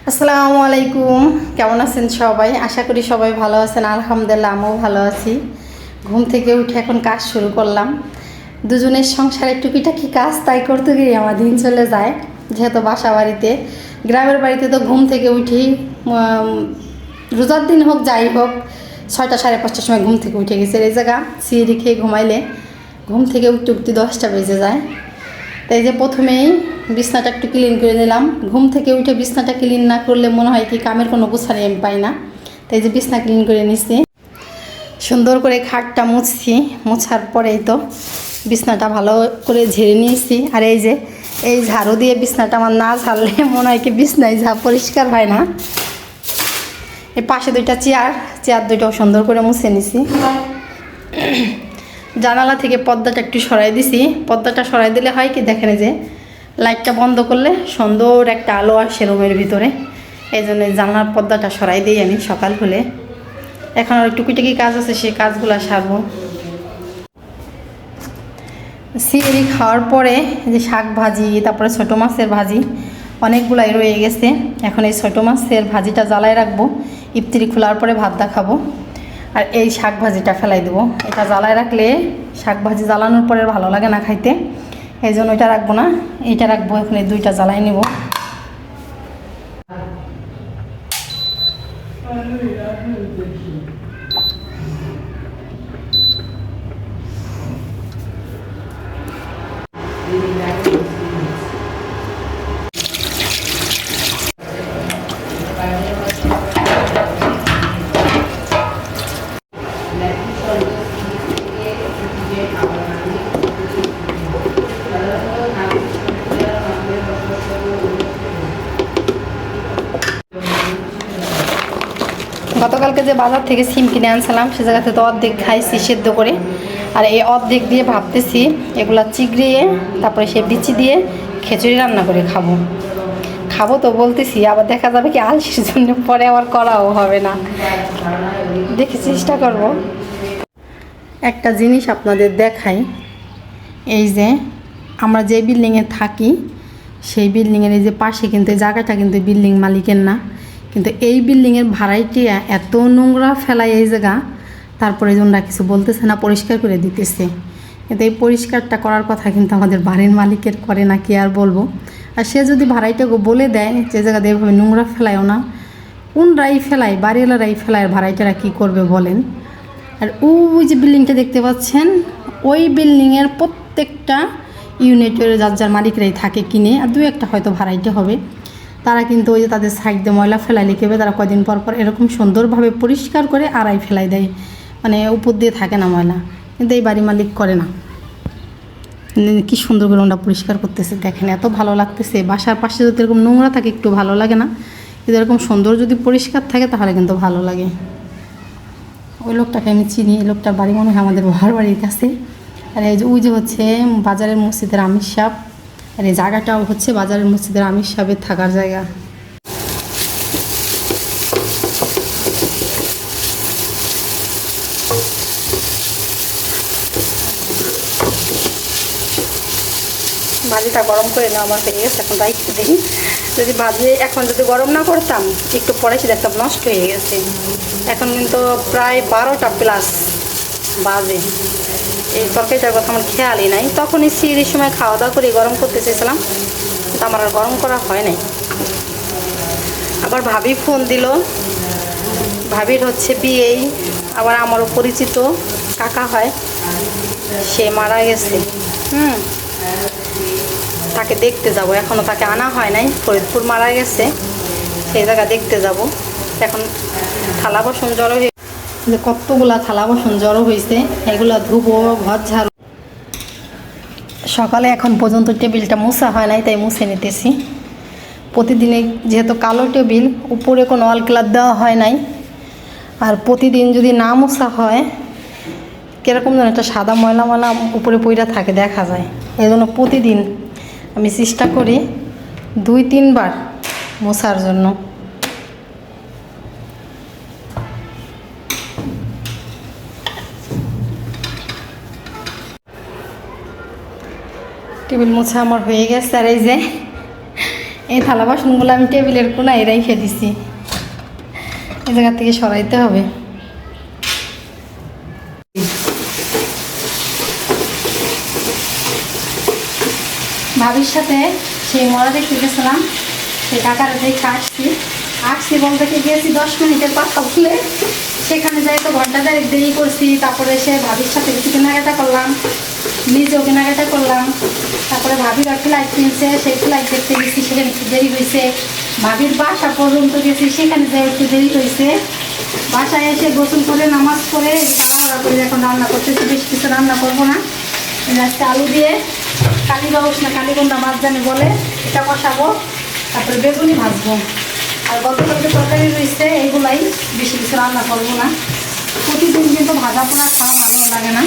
আসসালামু আলাইকুম। কেমন আছেন সবাই? আশা করি সবাই ভালো আছেন। আলহামদুলিল্লাহ আমিও ভালো আছি। ঘুম থেকে উঠে এখন কাজ শুরু করলাম। দুজনের সংসারে টুকিটাকি কাজ তাই করতে গিয়ে আমার দিন চলে যায়। যেহেতু বাসা বাড়িতে, গ্রামের বাড়িতে তো ঘুম থেকে উঠি রোজার দিন হোক যাই হোক 6টা সাড়ে 5টার সময় ঘুম থেকে উঠে গেছে। এই জায়গা সিঁড়ি খেয়ে ঘুমাইলে ঘুম থেকে উঠতে উঠতে 10টা বেজে যায়। তাই যে প্রথমেই বিছনাটা একটু ক্লিন করে নিলাম। ঘুম থেকে উঠে বিছনাটা ক্লিন না করলে মনে হয় কি কামের কোনো গোছানি আমি পাই না। তাই যে বিছনা ক্লিন করে নিচ্ছি, সুন্দর করে খাটটা মুছছি। মুছার পরেই তো বিছনাটা ভালো করে ঝেড়ে নিয়েছি। আর এই ঝাড়ু দিয়ে বিছনাটা আমার না ঝাড়লে মনে হয় কি বিছনায় পরিষ্কার হয় না। এই পাশে দুইটা চেয়ার দুইটাও সুন্দর করে মুছে নিছি। জানালা থেকে পর্দাটা একটু সরাই দিছি। পর্দাটা সরাই দিলে হয় কি দেখেন, যে লাইটটা বন্ধ করলে সুন্দর একটা আলো আসে রুমের ভিতরে। এই জন্য জানলার পর্দাটা সরাই দিই আমি সকাল হলে। এখন আর টুকিটাকি কাজ আছে, সেই কাজগুলো সারবো। সিঁড়ি খাওয়ার পরে যে শাক ভাজি, তারপরে ছোটো মাছের ভাজি অনেকগুলাই রয়ে গেছে। এখন এই ছোটো মাছের ভাজিটা জ্বালায় রাখবো, ইফতারি খোলার পরে ভাত দেখাবো। আর এই শাক ভাজিটা ফেলাই দেবো। এটা জ্বালায় রাখলে শাক ভাজি জ্বালানোর পরে ভালো লাগে না খাইতে, এই জন্য এটা রাখবো না, এইটা রাখবো। এখন এই দুইটা জ্বালাই নেব। গতকালকে যে বাজার থেকে সিম কিনে আনছিলাম, সে জায়গাতে তো অর্ধেক খাইছি সেদ্ধ করে। আর এই অর্ধেক দিয়ে ভাবতেছি এগুলা চিগড়িয়ে তারপরে সে বিচি দিয়ে খিচুড়ি রান্না করে খাবো তো বলতেছি, আবার দেখা যাবে কি আলসির জন্য পরে আবার করাও হবে না। দেখে চেষ্টা করব। একটা জিনিস আপনাদের দেখাই, এই যে আমরা যে বিল্ডিংয়ে থাকি সেই বিল্ডিংয়ের এই যে পাশে কিন্তু এই জায়গাটা কিন্তু বিল্ডিং মালিকের না, কিন্তু এই বিল্ডিংয়ের ভাড়াটিয়া এত নোংরা ফেলায় এই জায়গা। তারপরে ওনারা কিছু বলতেছে না, পরিষ্কার করে দিতেছে। কিন্তু এই পরিষ্কারটা করার কথা কিন্তু আমাদের বাড়ির মালিকের করে না, কি আর বলবো। আর সে যদি ভাড়াইটাকে বলে দেয় যে জায়গাতে এভাবে নোংরা ফেলায়ও না, কোনরাই ফেলায়, বাড়িওয়ালারাই ফেলায়, ভাড়াইটারা কী করবে বলেন। আর ওই যে বিল্ডিংটা দেখতে পাচ্ছেন, ওই বিল্ডিংয়ের প্রত্যেকটা ইউনিটের যার যার মালিকরাই থাকে কিনে, আর দু একটা হয়তো ভাড়াইতে হবে। তারা কিন্তু ওই যে তাদের সাইড দিয়ে ময়লা ফেলাই লিখেবে, তারা কয়দিন পর পর এরকম সুন্দরভাবে পরিষ্কার করে আড়াই ফেলাই দেয়, মানে উপর দিয়ে থাকে না ময়লা। কিন্তু এই বাড়ি মালিক করে না। কি সুন্দর করে ওরা পরিষ্কার করতেছে দেখেন, এত ভালো লাগতেছে। বাসার পাশে যদি এরকম নোংরা থাকে একটু ভালো লাগে না, কিন্তু এরকম সুন্দর যদি পরিষ্কার থাকে তাহলে কিন্তু ভালো লাগে। ওই লোকটাকে আমি চিনি, এই লোকটার বাড়ি মনে হয় আমাদের ঘর বাড়ির কাছে। আর এই যে ওই যে হচ্ছে বাজারের মসজিদের আমির সাহেব, আর এই জায়গাটাও হচ্ছে বাজারের মসজিদের আমির সাহেবের থাকার জায়গা। ভাজিটা গরম করে নেওয়া আমার হয়ে গেছে, এখন দায়িত্ব দিই। যদি ভাজি এখন যদি গরম না করতাম একটু পরে সে দেখতাম নষ্ট হয়ে গেছে। এখন কিন্তু প্রায় 12টা প্লাস বাজে। এই তরকারিটার কথা আমার খেয়ালই নাই। তখনই সিঁড়ির সময় খাওয়া দাওয়া করে গরম করতে চেয়েছিলাম, কিন্তু আমার আর গরম করা হয় নাই। আবার ভাবি ফোন দিল, ভাবির হচ্ছে বিয়েই, আবার আমারও পরিচিত কাকা হয়, সে মারা গেছে। তাকে দেখতে যাব, এখনও তাকে আনা হয় নাই। ফরিদপুর মারা গেছে, সেই জায়গা দেখতে যাব। এখন থালা বাসন জড়ো হয়ে কতগুলা থালা বাসন জড়ো হয়েছে, এগুলো ধুবো, ঘর ঝাড়ু। সকালে এখন পর্যন্ত টেবিলটা মুছা হয় নাই, তাই মুছে নিতেছি। প্রতিদিনে যেহেতু কালো টেবিল, উপরে কোনো ওয়াল ক্লাব দেওয়া হয় নাই, আর প্রতিদিন যদি না মোছা হয় কীরকম যেন একটা সাদা ময়লা ময়লা উপরে পইরা থাকে, দেখা যায়। এই জন্য প্রতিদিন আমি চেষ্টা করি 2-3 বার মোছার জন্য। টেবিল মোছা আমার হয়ে গেছে। আর এই যে এই থালা বাসনগুলো আমি টেবিলের কোনায় রেখে দিছি, এই জায়গা থেকে সরাইতে হবে। ভাবির সাথে সেই মরা দেখতে গেছিলাম, সেই টাকার দেখে আসছি বলতে কি গিয়েছি 10 মিনিটের পাত্তা খুলে, সেখানে যাই তো ঘন্টা দেরি করছি। তারপরে সে ভাবির সাথে কিছু কেনাকাটা করলাম, নিজেও কেনাকাটা করলাম। তারপরে ভাবিরা ফ্লাইট কিনছে, সেই ফ্লাইট দেখতে গেছি, সেখানে একটু দেরি হয়েছে। ভাবির বাসা পর্যন্ত গেছি, সেখানে যাই একটু দেরি হয়েছে। বাসায় এসে গোসল করে নামাজ পড়ে তাড়াহুড়া করে এখন রান্না করতেছি। বেশ কিছু রান্না করবো না, আজকে আলু দিয়ে কালীবাউস না কালীগন্ধা মাছ জানি বলে, এটা কষাবো। তারপরে বেগুনি ভাজবো। আর গতকালকে তরকারি রয়েছে, এইগুলাই, বেশি কিছু রান্না করবো না। প্রতিদিন কিন্তু ভাজা পোড়া খাওয়া ভালো লাগে না।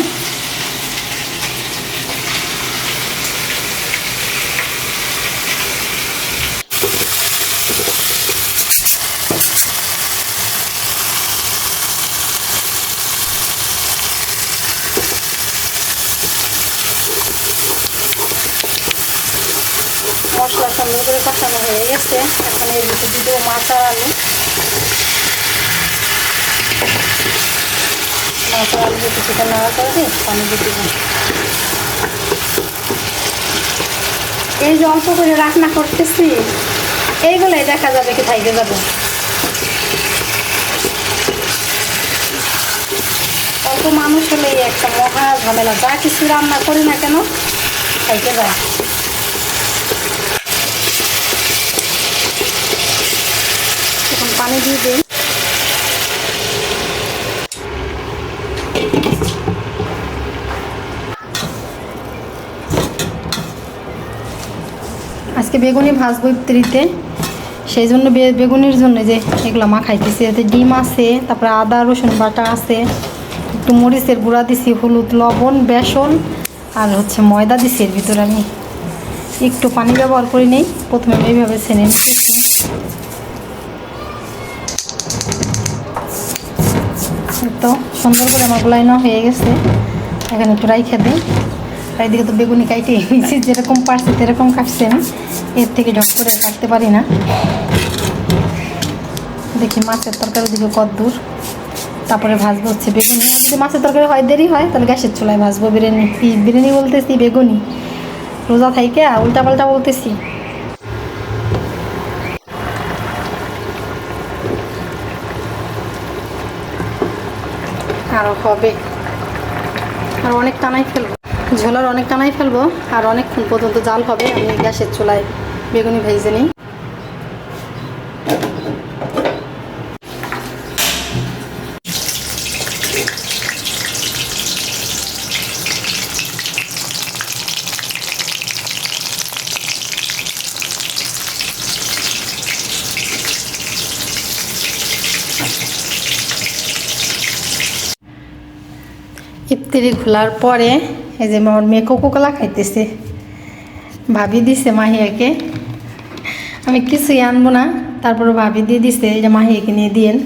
মশলা সুন্দর করে কষানো হয়ে গেছে, এখন এর ভিতরে দিব মাছ আর আলু। মাছ আর আলু দিয়ে কিছুটা নাড়া করে দিই, পানি দিয়ে দিব। এই যে অল্প করে রান্না করতেছি, এইগুলোই দেখা যাবে কি থাইকে যাবে। অল্প মানুষ হলেই একটা মহা ঝামেলা, যা কিছু রান্না করি না কেন খাইতে যায়। এখন পানি দিয়ে দিই। আজকে বেগুনি ভাজবো ইফতারিতে, সেই জন্য বেগুনির জন্য যে এগুলো মাখাইতেছি। এতে ডিম আছে, তারপরে আদা রসুন বাটা আছে, একটু মরিচের গুঁড়া দিছি, হলুদ লবণ বেসন আর হচ্ছে ময়দা দিছি। এর ভিতরে আমি একটু পানি ব্যবহার করি নেই, প্রথমে আমি এইভাবে ছেনে নিতেছি। তো সুন্দর করে আমার গোলাইনা হয়ে গেছে, এখানে একটু রাইখে দিই। এইদিকে তো বেগুনি কাইটে নিয়েছি, যেরকম পারছি সেরকম কাটছি আমি, এর থেকে ঢক করে কাটতে পারি না। দেখি মাছের তরকারি দিকে কত দূর। তারপরে ভাজবো হচ্ছে বেগুনি। আর যদি মাছের তরকারি হয় দেরি হয় তাহলে গ্যাসের চুলায় ভাজবো বিরিয়ানি। বিরিয়ানি বলতেছি বেগুনি, রোজা থাইকে উল্টা পাল্টা বলতেছি। আরও হবে, আর অনেক টানাই ফেলবো, ঝোলার অনেক টানাই ফেলবো, আর অনেকক্ষণ পর্যন্ত জাল হবে। আমি গ্যাসের চুলায় বেগুনি ভেজে নিই। ইফতারি খোলার পরে এই যে আমার মেয়ে কোকোকোলা খাইতেছে, ভাবি দিছে মাহিয়াকে। আমি কিছুই আনবো না, তারপরে ভাবি দিয়ে দিছে, এটা মাহিয়াকে নিয়ে দিয়েন।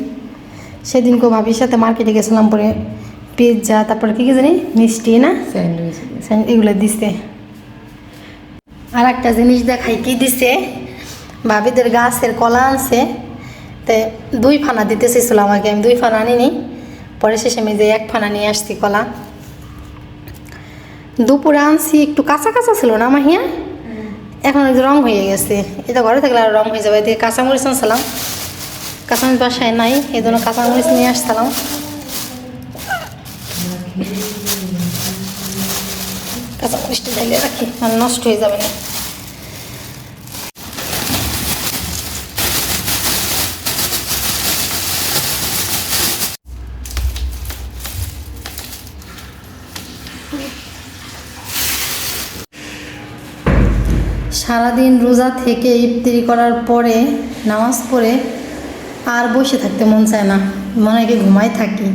সেদিনকে ভাবির সাথে মার্কেটে গেছিলাম, পরে পিৎজা, তারপরে কী জানি মিষ্টি না স্যান্ডউইচ এগুলো দিছে। আর একটা জিনিস দেখাই, কি দিছে, ভাবিদের গাছের কলা আনছে, তো 2 ফানা দিতে চেয়েছিল আমাকে, আমি 2 ফানা আনিনি। পরে শেষে আমি যে 1 ফানা নিয়ে আসছি কলা। দুপুরে আনছি, একটু কাঁচা কাঁচা ছিল না মাহিয়া, এখন রং হয়ে গেছে। এটা ঘরে থাকলে আর রং হয়ে যাবে। এদিকে কাঁচামরিচ আনছিলাম, কাঁচামরিচ বাসায় নাই, এই জন্য কাঁচামরিচ নিয়ে আসছিলাম। কাঁচামরিচটা ঢেলে রাখি, আর নষ্ট হয়ে যাবে না। সারাদিন রোজা থেকে ইফতারি করার পরে নামাজ পড়ে আর বসে থাকতে মন চায় না, মনে হয় ঘুমাই থাকি।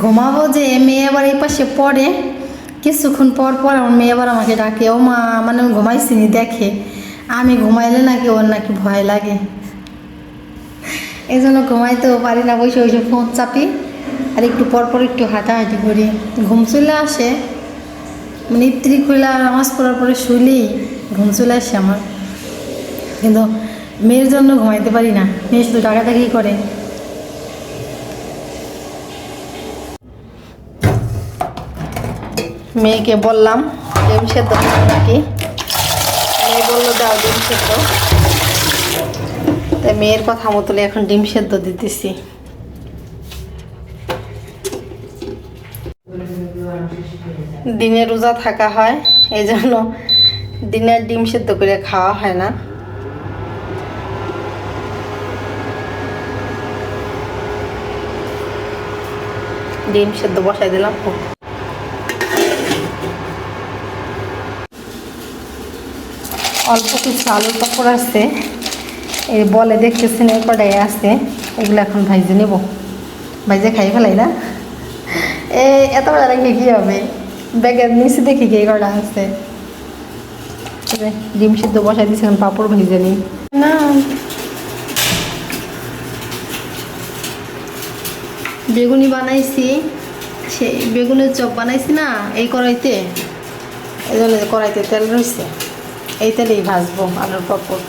ঘুমাবো যে মেয়ে আবার এই পাশে পড়ে, কিছুক্ষণ পর পর আমার মেয়ে আবার আমাকে ডাকে, ও মা, মানে আমি ঘুমাইছি নি, দেখে আমি ঘুমাইলে নাকি ওর নাকি ভয় লাগে, এই জন্য ঘুমাইতেও পারি না, বসে বসে ফোন চাপি আর একটু পর পর একটু হাঁটাহাঁটি করি। ঘুম চলে আসে, মানে ইফতারি খুলে নামাজ পড়ার পরে শুইলেই ঘুম চলে আসে আমার। কিন্তু মেয়ের জন্য ঘুমাইতে পারি না, মেয়ে শুধু টাকাটাকি করে। মেয়েকে বললাম ডিম সেদ্ধ নাকি, মেয়ে বললো দাও ডিম সেদ্ধ। তাই মেয়ের কথা মতো এখন ডিম সেদ্ধ দিতেছি। দিনে রোজা থাকা হয়, এই জন্য দিনে ডিম সেদ্ধ করে খাওয়া হয় না। ডিম সেদ্ধ বসাই দিলাম। অল্প কিছু আলুর পাপড় আছে, এই বলে দেখতেছেন এই কড়াই আছে, এগুলো এখন ভাইজে নেব। ভাইজে খাই ফেলাই না, এত বেলা রেখে কী হবে, ব্যাগের নিচে দেখি কি কটা আছে। ডিম সিদ্ধ বসাই দিয়েছি, এখন পাঁপড় ভেজে নিই না। বেগুনি বানাইছি, সেই বেগুনের চপ বানাইছি না এই কড়াইতে, এই জন্য কড়াইতে তেল রয়েছে, এই তেলেই ভাজবো আলুর পাঁপড়।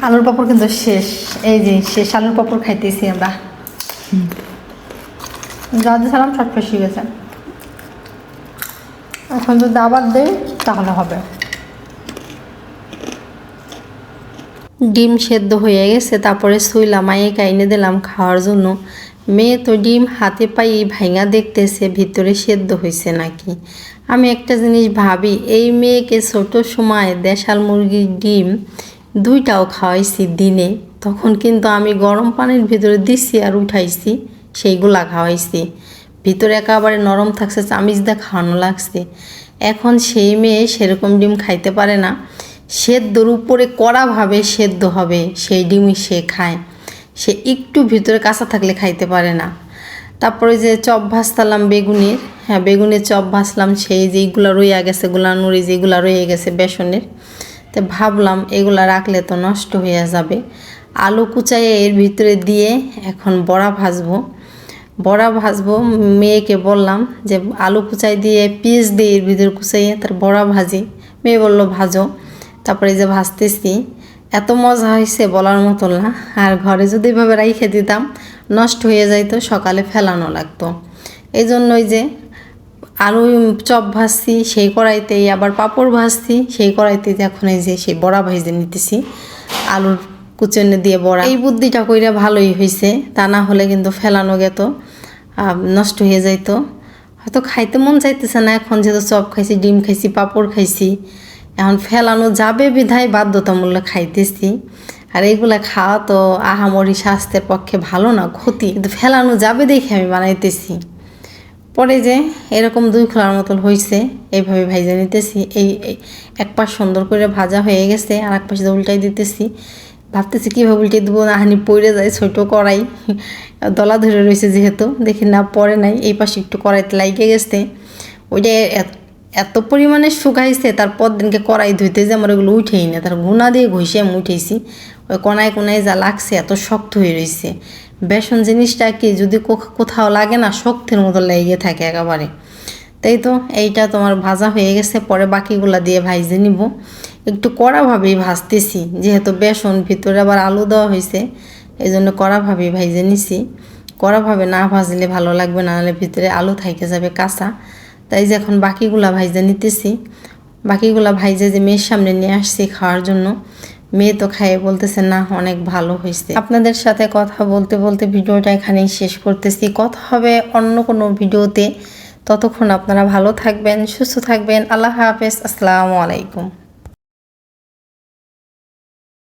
আলুর পাঁপড় কিন্তু শেষ, এই যে শেষ আলুর পাঁপড় খাইতেছি আমরা। যা দিয়েছিলাম সব শেষ হয়ে গেছে, এখন যদি আবার দেই তাহলে হবে। ডিম সেদ্ধ হয়ে গেছে, তারপরে শুইলা মাইকে এনে দিলাম খাওয়ার জন্য। মেয়ে তো ডিম হাতে পাই ভাঙা দেখতেছে ভিতরে সেদ্ধ হয়েছে নাকি। আমি একটা জিনিস ভাবি, এই মেয়েকে ছোট সময় দেশাল মুরগির ডিম দুইটাও খাওয়াইছি দিনে, তখন কিন্তু আমি গরম পানির ভিতরে দিছি আর উঠাইছি, সেইগুলা খাওয়াইছি, ভিতরে একেবারে নরম থাকছে, চামিচ দিয়ে খাওয়ানো লাগছে। এখন সেই মেয়ে সেরকম ডিম খাইতে পারে না, সেদ্ধর উপরে কড়াভাবে সেদ্ধ হবে সেই ডিমই সে খায়, সে একটু ভিতরে কাঁচা থাকলে খাইতে পারে না। তারপরে যে চপ ভাজতালাম বেগুনের, হ্যাঁ বেগুনের চপ ভাজলাম, সেই যেইগুলো রয়ে গেছে গুলানুরি যেগুলো রয়ে গেছে বেসনের, তো ভাবলাম এগুলা রাখলে তো নষ্ট হয়ে যাবে। আলু কুচাইয়ে এর ভিতরে দিয়ে এখন বড়া ভাজবো। মেয়েকে বললাম যে আলু কুচাই দিয়ে পিস দিয়ে এর ভিতরে কুচাইয়ে তার বড়া ভাজি, মেয়ে বললো ভাজো। তারপরে যে ভাজতেছি, এত মজা হয়েছে বলার মতো না। আর ঘরে যদি এভাবে রাইখে দিতাম নষ্ট হয়ে যাইতো, সকালে ফেলানো লাগতো। এই জন্যই যে আলু চপ ভাজছি সেই কড়াইতেই, আবার পাঁপড় ভাজছি সেই কড়াইতেই, এখন এই যে সেই বড়া ভেজে নিতেছি, আলুর কুচনে দিয়ে বড়া। এই বুদ্ধিটা কইরা ভালোই হয়েছে, তা না হলে কিন্তু ফেলানো গেত, নষ্ট হয়ে যাইতো। হয়তো খাইতে মন চাইতেছে না এখন, যেহেতু চপ খাইছি, ডিম খাইছি, পাঁপড় খাইছি, এখন ফেলানো যাবে বিধায় বাধ্যতামূলক খাইতেছি। আর এইগুলা খাওয়া তো আহামরি স্বাস্থ্যের পক্ষে ভালো না, ক্ষতি, কিন্তু ফেলানো যাবে দেখে আমি বানাইতেছি। পরে যে এরকম 2 খোলার মতন হয়েছে, এইভাবে ভাজা নিতেছি। এই এক পাশ সুন্দর করে ভাজা হয়ে গেছে, আর এক পাশে উল্টাই দিতেছি। ভাবতেছি কীভাবে উল্টে দেবো, না হানি পড়ে যায়, ছোটো কড়াই দলা ধরে রয়েছে যেহেতু, দেখি না পড়ে নাই। এই পাশে একটু কড়াইতে লাগিয়ে গেছে, ওইটা এত পরিমাণে শুকাইছে, তারপর দিনকে কড়াই ধুইতে যে আমার ওগুলো উঠেই না, তার গুণা দিয়ে ঘষে আমি উঠেছি। ওই কোনায় যা লাগছে এত শক্ত হয়ে রয়েছে। বেসন জিনিসটা কি যদি কোথাও লাগে না, শক্তির মতো লেগে থাকে একেবারে। তাই তো এইটা তোমার ভাজা হয়ে গেছে, পরে বাকিগুলা দিয়ে ভাইজে নিব। একটু কড়াভাবেই ভাজতেছি, যেহেতু বেসন ভিতরে আবার আলু দেওয়া হয়েছে, এই জন্য কড়াভাবেই ভাইজে নিছি। কড়াভাবে না ভাজলে ভালো লাগবে, না হলে ভিতরে আলু থাইকে যাবে কাঁচা। তাই যে এখন বাকিগুলা ভাইজে নিতেছি। বাকিগুলা ভাইজে যে মেয়ের সামনে নিয়ে আসছি খাওয়ার জন্য, মেয়ে তো খাইয়ে বলতেছে না অনেক ভালো হয়েছে। আপনাদের সাথে কথা বলতে বলতে ভিডিওটা এখানেই শেষ করতেছি। কথা হবে অন্য কোনো ভিডিওতে, ততক্ষণ আপনারা ভালো থাকবেন, সুস্থ থাকবেন। আল্লাহ হাফেজ, আসসালামু আলাইকুম।